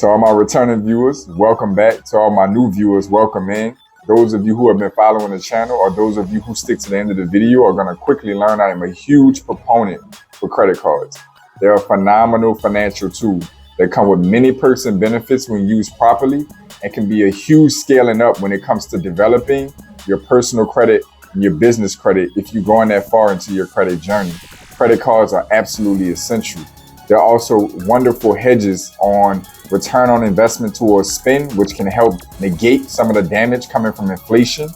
To all my returning viewers, welcome back. To all my new viewers, welcome in. Those of you who have been following the channel or those of you who stick to the end of the video are going to quickly learn I am a huge proponent for credit cards. They're a phenomenal financial tool that come with many perks and benefits when used properly and can be a huge scaling up when it comes to developing your personal credit and your business credit if you're going that far into your credit journey. Credit cards are absolutely essential. They're also wonderful hedges on return on investment towards spend, which can help negate some of the damage coming from inflation.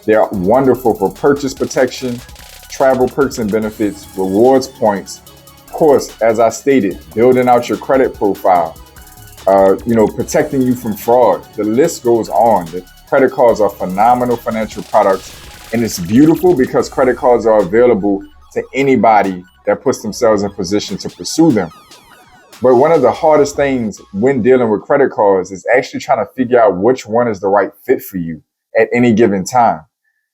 They're wonderful for purchase protection, travel perks and benefits, rewards points. Of course, as I stated, building out your credit profile, protecting you from fraud. The list goes on. The credit cards are phenomenal financial products, and it's beautiful because credit cards are available to anybody that puts themselves in position to pursue them. But one of the hardest things when dealing with credit cards is actually trying to figure out which one is the right fit for you at any given time.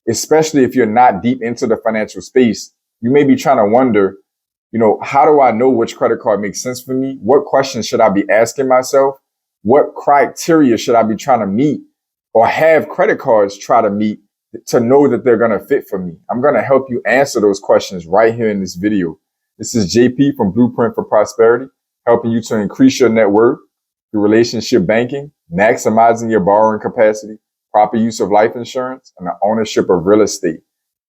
Especially if you're not deep into the financial space, you may be trying to wonder, how do I know which credit card makes sense for me? What questions should I be asking myself? What criteria should I be trying to meet or have credit cards try to meet to know that they're going to fit for me? I'm going to help you answer those questions right here in this video. This is JP from Blueprint for Prosperity, helping you to increase your net worth through relationship banking, maximizing your borrowing capacity, proper use of life insurance, and the ownership of real estate.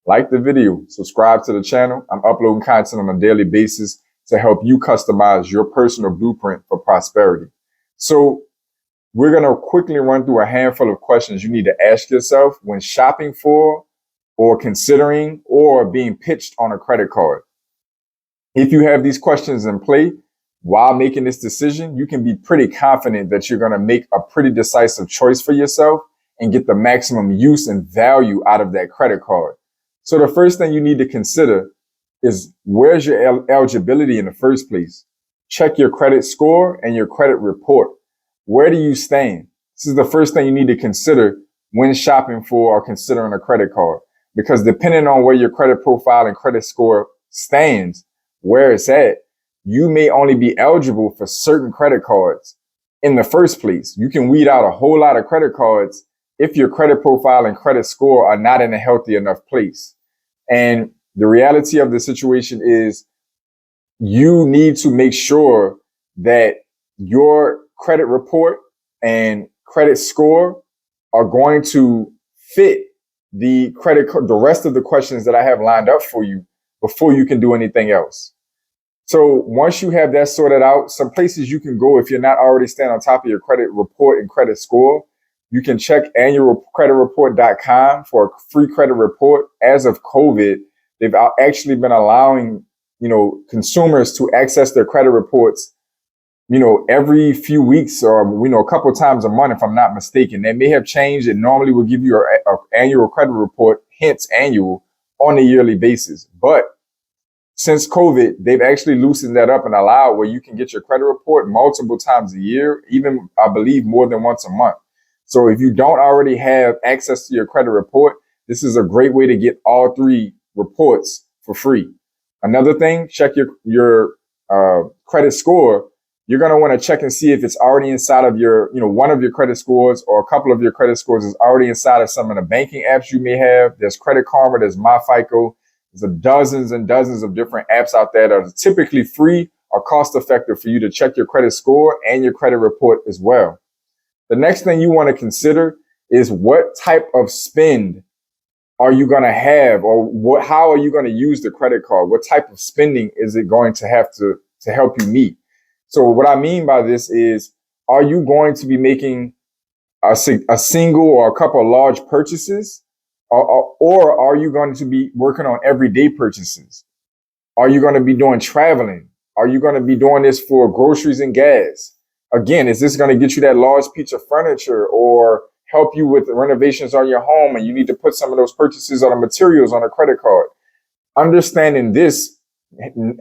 Like the video, subscribe to the channel. I'm uploading content on a daily basis to help you customize your personal blueprint for prosperity. So we're going to quickly run through a handful of questions you need to ask yourself when shopping for or considering or being pitched on a credit card. If you have these questions in play while making this decision, you can be pretty confident that you're going to make a pretty decisive choice for yourself and get the maximum use and value out of that credit card. So the first thing you need to consider is where's your eligibility in the first place? Check your credit score and your credit report. Where do you stand? This is the first thing you need to consider when shopping for or considering a credit card, because depending on where your credit profile and credit score stands, where it's at, you may only be eligible for certain credit cards in the first place. You can weed out a whole lot of credit cards if your credit profile and credit score are not in a healthy enough place. And the reality of the situation is you need to make sure that your credit report and credit score are going to fit the rest of the questions that I have lined up for you before you can do anything else. So once you have that sorted out, some places you can go if you're not already staying on top of your credit report and credit score, you can check annualcreditreport.com for a free credit report. As of COVID, they've actually been allowing, consumers to access their credit reports, every few weeks or, a couple of times a month, if I'm not mistaken. They may have changed. It normally will give you an annual credit report, hence annual, on a yearly basis. But since COVID, they've actually loosened that up and allowed where you can get your credit report multiple times a year, even I believe more than once a month. So if you don't already have access to your credit report, this is a great way to get all three reports for free. Another thing, check your credit score. You're going to want to check and see if it's already inside of your, one of your credit scores or a couple of your credit scores is already inside of some of the banking apps you may have. There's Credit Karma, there's MyFICO. There's dozens and dozens of different apps out there that are typically free or cost effective for you to check your credit score and your credit report as well. The next thing you want to consider is what type of spend are you going to have, or how are you going to use the credit card? What type of spending is it going to have to help you meet? So what I mean by this is, are you going to be making a single or a couple of large purchases? Or are you going to be working on everyday purchases? Are you going to be doing traveling? Are you going to be doing this for groceries and gas? Again, is this going to get you that large piece of furniture or help you with renovations on your home and you need to put some of those purchases on the materials on a credit card? Understanding this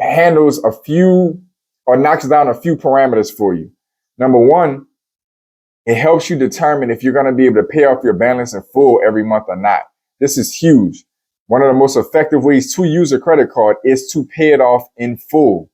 handles a few or knocks down a few parameters for you. Number one, it helps you determine if you're going to be able to pay off your balance in full every month or not. This is huge. One of the most effective ways to use a credit card is to pay it off in full.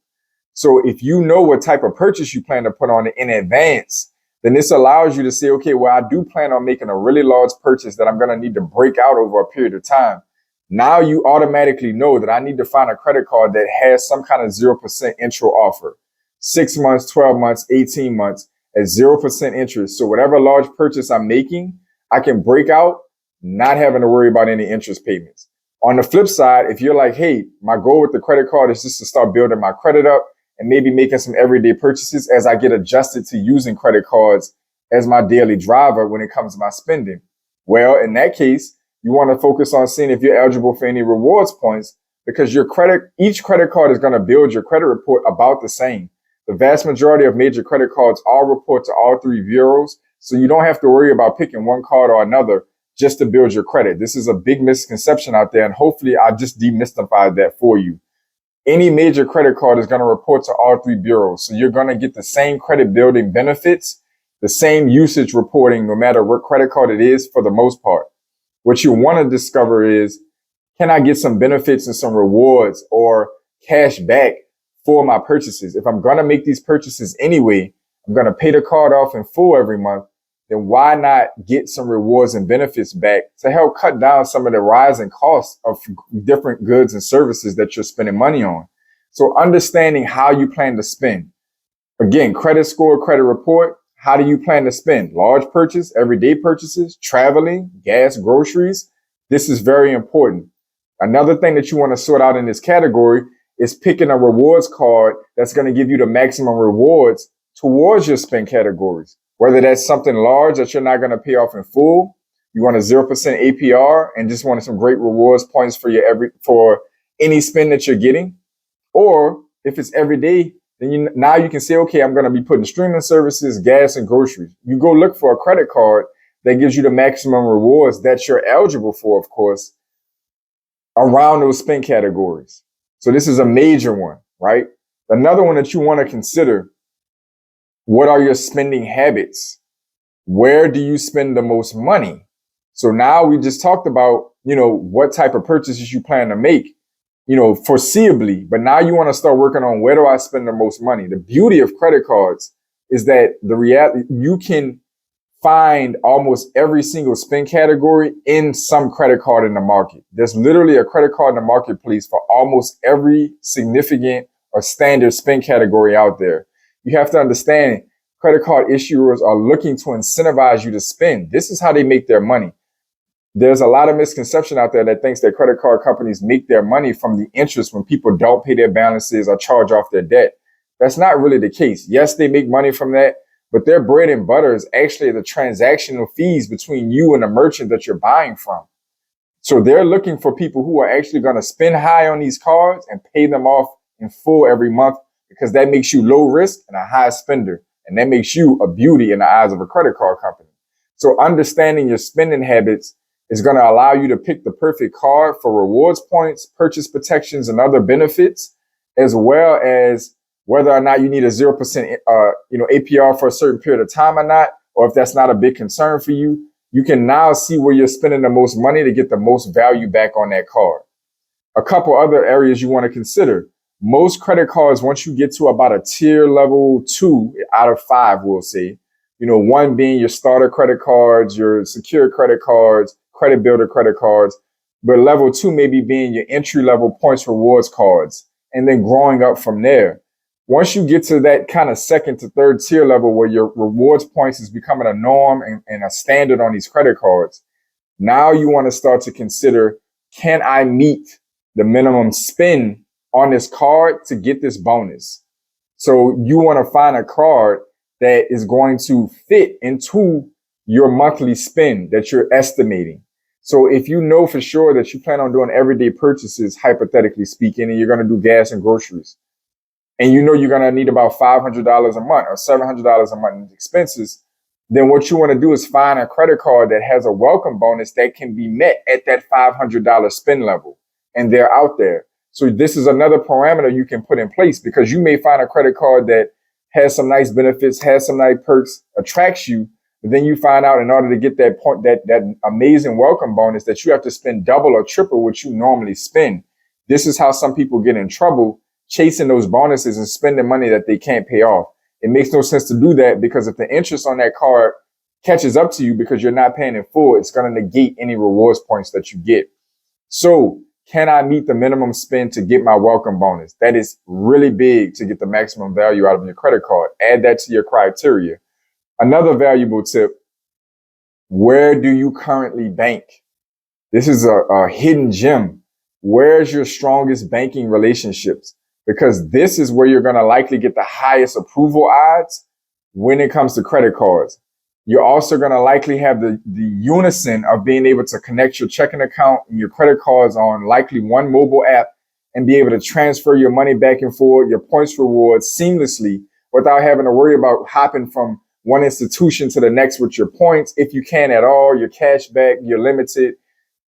So if you know what type of purchase you plan to put on it in advance, then this allows you to say, okay, well, I do plan on making a really large purchase that I'm going to need to break out over a period of time. Now you automatically know that I need to find a credit card that has some kind of 0% intro offer. 6 months, 12 months, 18 months at 0% interest. So whatever large purchase I'm making, I can break out, not having to worry about any interest payments. On the flip side, if you're like, hey, my goal with the credit card is just to start building my credit up and maybe making some everyday purchases as I get adjusted to using credit cards as my daily driver when it comes to my spending. Well, in that case, you want to focus on seeing if you're eligible for any rewards points, because each credit card is going to build your credit report about the same. The vast majority of major credit cards all report to all three bureaus, so you don't have to worry about picking one card or another just to build your credit. This is a big misconception out there, and hopefully I just demystified that for you. Any major credit card is going to report to all three bureaus, so you're going to get the same credit building benefits, the same usage reporting, no matter what credit card it is for the most part. What you want to discover is, can I get some benefits and some rewards or cash back for my purchases? If I'm going to make these purchases anyway, I'm going to pay the card off in full every month, then why not get some rewards and benefits back to help cut down some of the rising costs of different goods and services that you're spending money on? So understanding how you plan to spend. Again, credit score, credit report. How do you plan to spend? Large purchase, everyday purchases, traveling, gas, groceries. This is very important. Another thing that you want to sort out in this category is picking a rewards card that's going to give you the maximum rewards towards your spend categories. Whether that's something large that you're not going to pay off in full, you want a 0% APR and just want some great rewards points for any spend that you're getting. Or if it's everyday, then now you can say, okay, I'm going to be putting streaming services, gas, and groceries. You go look for a credit card that gives you the maximum rewards that you're eligible for, of course, around those spend categories. So this is a major one, right? Another one that you want to consider: what are your spending habits? Where do you spend the most money? So now we just talked about, what type of purchases you plan to make, foreseeably, but now you want to start working on, where do I spend the most money? The beauty of credit cards is that you can find almost every single spend category in some credit card in the market. There's literally a credit card in the marketplace for almost every significant or standard spend category out there. You have to understand, credit card issuers are looking to incentivize you to spend. This is how they make their money. There's a lot of misconception out there that thinks that credit card companies make their money from the interest when people don't pay their balances or charge off their debt. That's not really the case. Yes, they make money from that, but their bread and butter is actually the transactional fees between you and the merchant that you're buying from. So they're looking for people who are actually going to spend high on these cards and pay them off in full every month, because that makes you low risk and a high spender. And that makes you a beauty in the eyes of a credit card company. So understanding your spending habits is going to allow you to pick the perfect card for rewards points, purchase protections, and other benefits, as well as whether or not you need a 0% APR for a certain period of time or not, or if that's not a big concern for you. You can now see where you're spending the most money to get the most value back on that card. A couple other areas you want to consider. Most credit cards, once you get to about a tier level 2 out of 5, we'll say, 1 being your starter credit cards, your secure credit cards, credit builder credit cards, but level 2 maybe being your entry level points rewards cards, and then growing up from there. Once you get to that kind of second to third tier level where your rewards points is becoming a norm and a standard on these credit cards, now you want to start to consider, can I meet the minimum spend on this card to get this bonus? So you want to find a card that is going to fit into your monthly spend that you're estimating. So if you know for sure that you plan on doing everyday purchases, hypothetically speaking, and you're going to do gas and groceries, and you're going to need about $500 a month or $700 a month in expenses, then what you want to do is find a credit card that has a welcome bonus that can be met at that $500 spend level. And they're out there. So this is another parameter you can put in place, because you may find a credit card that has some nice benefits, has some nice perks, attracts you, but then you find out in order to get that point, that amazing welcome bonus, that you have to spend double or triple what you normally spend. This is how some people get in trouble, chasing those bonuses and spending money that they can't pay off. It makes no sense to do that, because if the interest on that card catches up to you because you're not paying in full, it's going to negate any rewards points that you get. So can I meet the minimum spend to get my welcome bonus? That is really big to get the maximum value out of your credit card. Add that to your criteria. Another valuable tip: where do you currently bank? This is a hidden gem. Where's your strongest banking relationships? Because this is where you're going to likely get the highest approval odds when it comes to credit cards. You're also going to likely have the unison of being able to connect your checking account and your credit cards on likely one mobile app and be able to transfer your money back and forth, your points rewards seamlessly without having to worry about hopping from one institution to the next with your points, if you can at all, your cash back, your limited.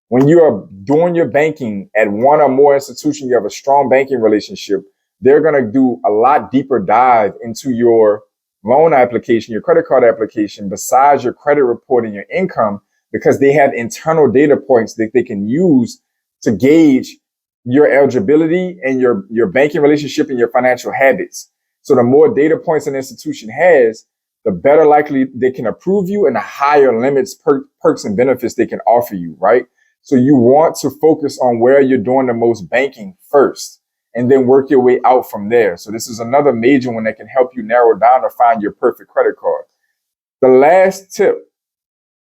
When you are doing your banking at one or more institutions, you have a strong banking relationship, they're going to do a lot deeper dive into your loan application, your credit card application, besides your credit report and your income, because they have internal data points that they can use to gauge your eligibility and your banking relationship and your financial habits. So the more data points an institution has, the better likely they can approve you and the higher limits, perks and benefits they can offer you, right? So you want to focus on where you're doing the most banking first, and then work your way out from there. So this is another major one that can help you narrow down to find your perfect credit card. The last tip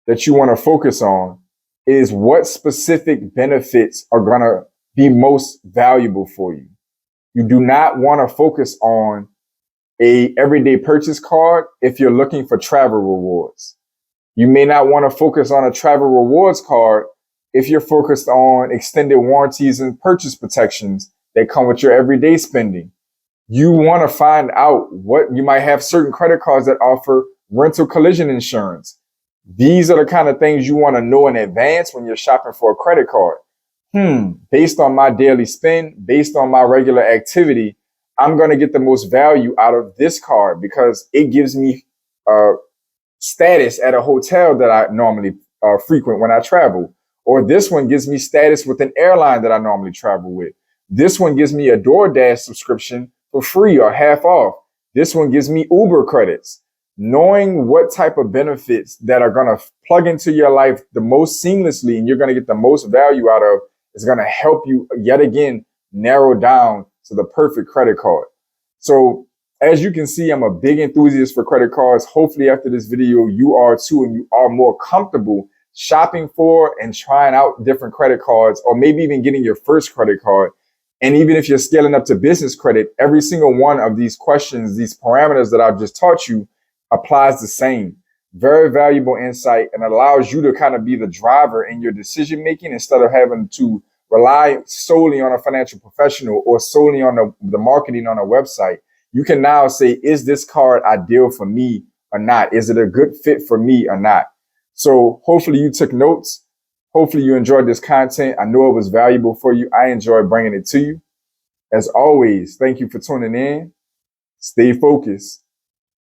that you want to focus on is what specific benefits are going to be most valuable for you. You do not want to focus on a everyday purchase card if you're looking for travel rewards. You may not want to focus on a travel rewards card if you're focused on extended warranties and purchase protections that come with your everyday spending. You want to find out what you might have certain credit cards that offer rental collision insurance. These are the kind of things you want to know in advance when you're shopping for a credit card. Based on my daily spend, based on my regular activity, I'm going to get the most value out of this card because it gives me status at a hotel that I normally frequent when I travel. Or this one gives me status with an airline that I normally travel with. This one gives me a DoorDash subscription for free or half off. This one gives me Uber credits. Knowing what type of benefits that are going to plug into your life the most seamlessly and you're going to get the most value out of is going to help you yet again narrow down to the perfect credit card. So as you can see, I'm a big enthusiast for credit cards. Hopefully after this video, you are too, and you are more comfortable shopping for and trying out different credit cards, or maybe even getting your first credit card. And even if you're scaling up to business credit, every single one of these questions, these parameters that I've just taught you applies the same. Very valuable insight, and allows you to kind of be the driver in your decision making instead of having to rely solely on a financial professional or solely on the marketing on a website. You can now say, is this card ideal for me or not? Is it a good fit for me or not? So hopefully you took notes. Hopefully you enjoyed this content. I know it was valuable for you. I enjoyed bringing it to you. As always, thank you for tuning in. Stay focused.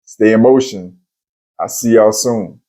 Stay in motion. I'll see y'all soon.